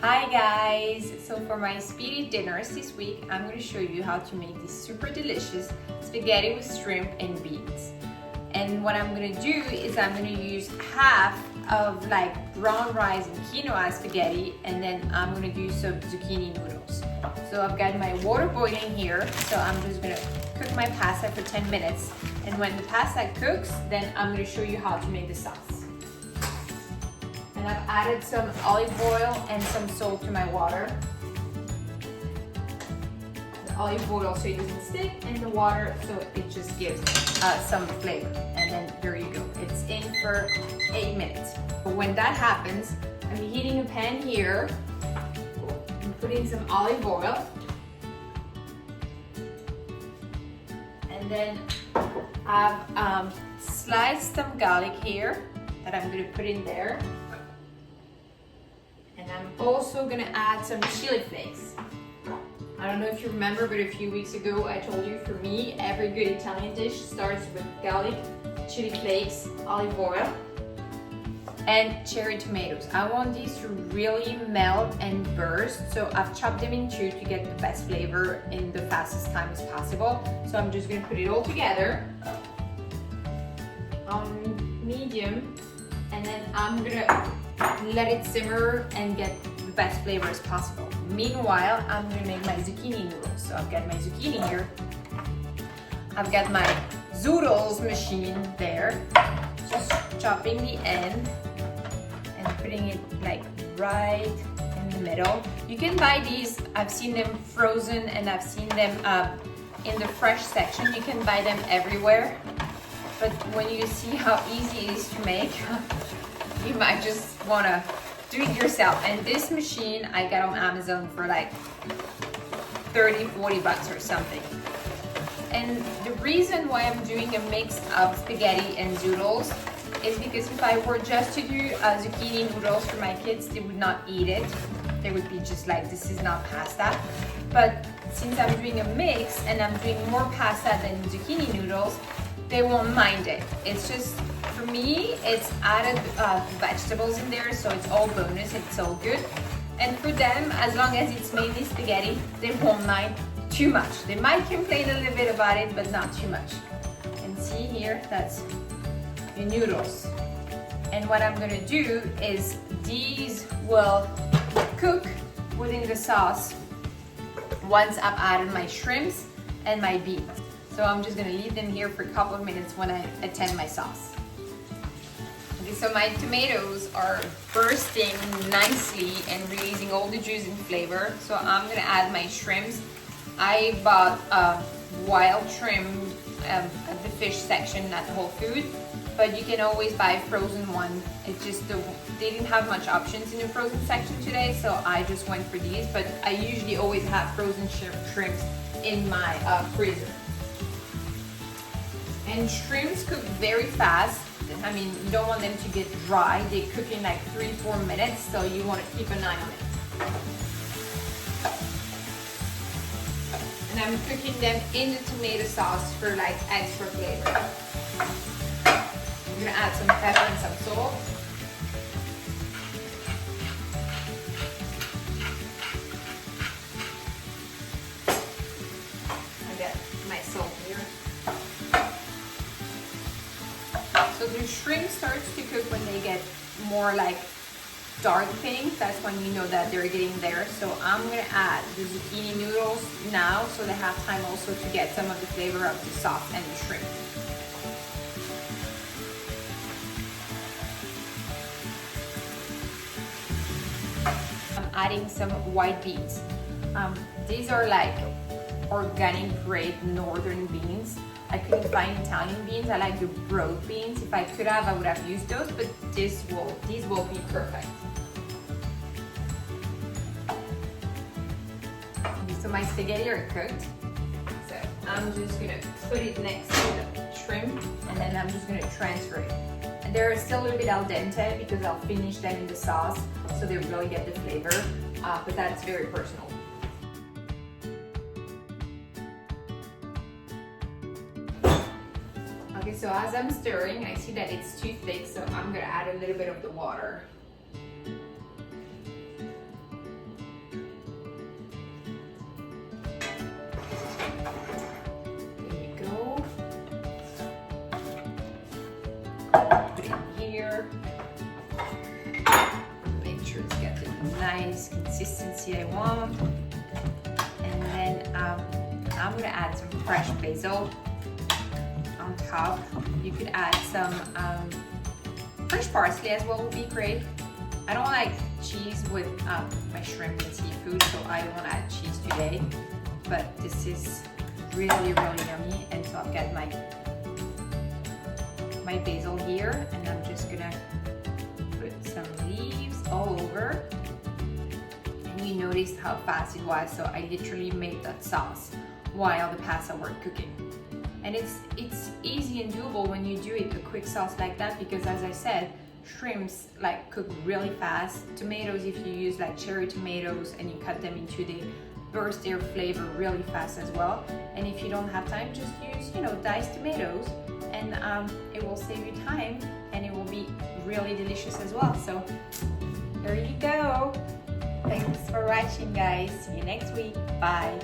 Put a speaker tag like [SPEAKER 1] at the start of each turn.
[SPEAKER 1] Hi guys! So for my Speedy dinners this week, I'm going to show you how to make this super delicious spaghetti with shrimp and beans. And what I'm going to do is I'm going to use half of like brown rice and quinoa spaghetti, and then I'm going to do some zucchini noodles. So I've got my water boiling here, so I'm just going to cook my pasta for 10 minutes. And when the pasta cooks, then I'm going to show you how to make the sauce. And I've added some olive oil and some salt to my water. The olive oil so it doesn't stick, and the water so it just gives some flavor. And then there you go. It's in for 8 minutes. But when that happens, I'm heating a pan here. I'm putting some olive oil. And then I've sliced some garlic here that I'm going to put in there. And I'm also gonna add some chili flakes. I don't know if you remember, but a few weeks ago I told you, for me, every good Italian dish starts with garlic, chili flakes, olive oil, and cherry tomatoes. I want these to really melt and burst, so I've chopped them in two to get the best flavor in the fastest time as possible. So I'm just gonna put it all together on medium, and then I'm gonna let it simmer and get the best flavor as possible. Meanwhile, I'm gonna make my zucchini noodles. So I've got my zucchini here. I've got my noodles machine there. Just chopping the end and putting it like right in the middle. You can buy these, I've seen them frozen and I've seen them in the fresh section. You can buy them everywhere. But when you see how easy it is to make, you might just want to do it yourself. And this machine I got on Amazon for like 30-40 bucks or something. And the reason why I'm doing a mix of spaghetti and noodles is because if I were just to do zucchini noodles for my kids, they would not eat it. They would be just like, this is not pasta. But since I'm doing a mix and I'm doing more pasta than zucchini noodles, they won't mind it. It's just, for me, it's added vegetables in there, so it's all bonus, it's all good. And for them, as long as it's mainly spaghetti, they won't mind too much. They might complain a little bit about it, but not too much. And see here, that's the noodles. And what I'm gonna do is these will cook within the sauce once I've added my shrimps and my beans. So I'm just gonna leave them here for a couple of minutes when I attend my sauce. Okay, so my tomatoes are bursting nicely and releasing all the juice and flavor. So I'm gonna add my shrimps. I bought wild shrimp at the fish section at Whole Foods, but you can always buy frozen one. It just, they didn't have much options in the frozen section today, so I just went for these. But I usually always have frozen shrimps in my freezer. And shrimps cook very fast. I mean, you don't want them to get dry. They cook in like 3-4 minutes, so you want to keep an eye on it. And I'm cooking them in the tomato sauce for like extra flavor. I'm gonna add some pepper and some salt. I got my salt here. So the shrimp starts to cook when they get more like dark pink. That's when you know that they're getting there. So I'm gonna add the zucchini noodles now, so they have time also to get some of the flavor of the sauce and the shrimp. I'm adding some white beans. These are like organic grade northern beans. I couldn't find Italian beans. I like the broad beans. If I could have, I would have used those, but these will be perfect. So my spaghetti are cooked. So I'm just gonna put it next to the shrimp, and then I'm just gonna transfer it. And they're still a little bit al dente because I'll finish them in the sauce, so they really get the flavor, but that's very personal. Okay, so as I'm stirring, I see that it's too thick, so I'm gonna add a little bit of the water. nice consistency I want. And then I'm gonna add some fresh basil on top. You could add some fresh parsley as well, would be great. I don't like cheese with my shrimp and seafood, so I won't add cheese today. But this is really, really yummy. And so I've got my basil here, and I'm just gonna put some leaves all over. And you noticed how fast it was, so I literally made that sauce while the pasta were cooking. And it's easy and doable when you do it, a quick sauce like that, because as I said, shrimps like cook really fast. Tomatoes, if you use like cherry tomatoes and you cut them into, they burst their flavor really fast as well. And if you don't have time, just use, you know, diced tomatoes, and it will save you time, and it will be really delicious as well. So there you go. Thanks for watching, guys. See you next week. Bye.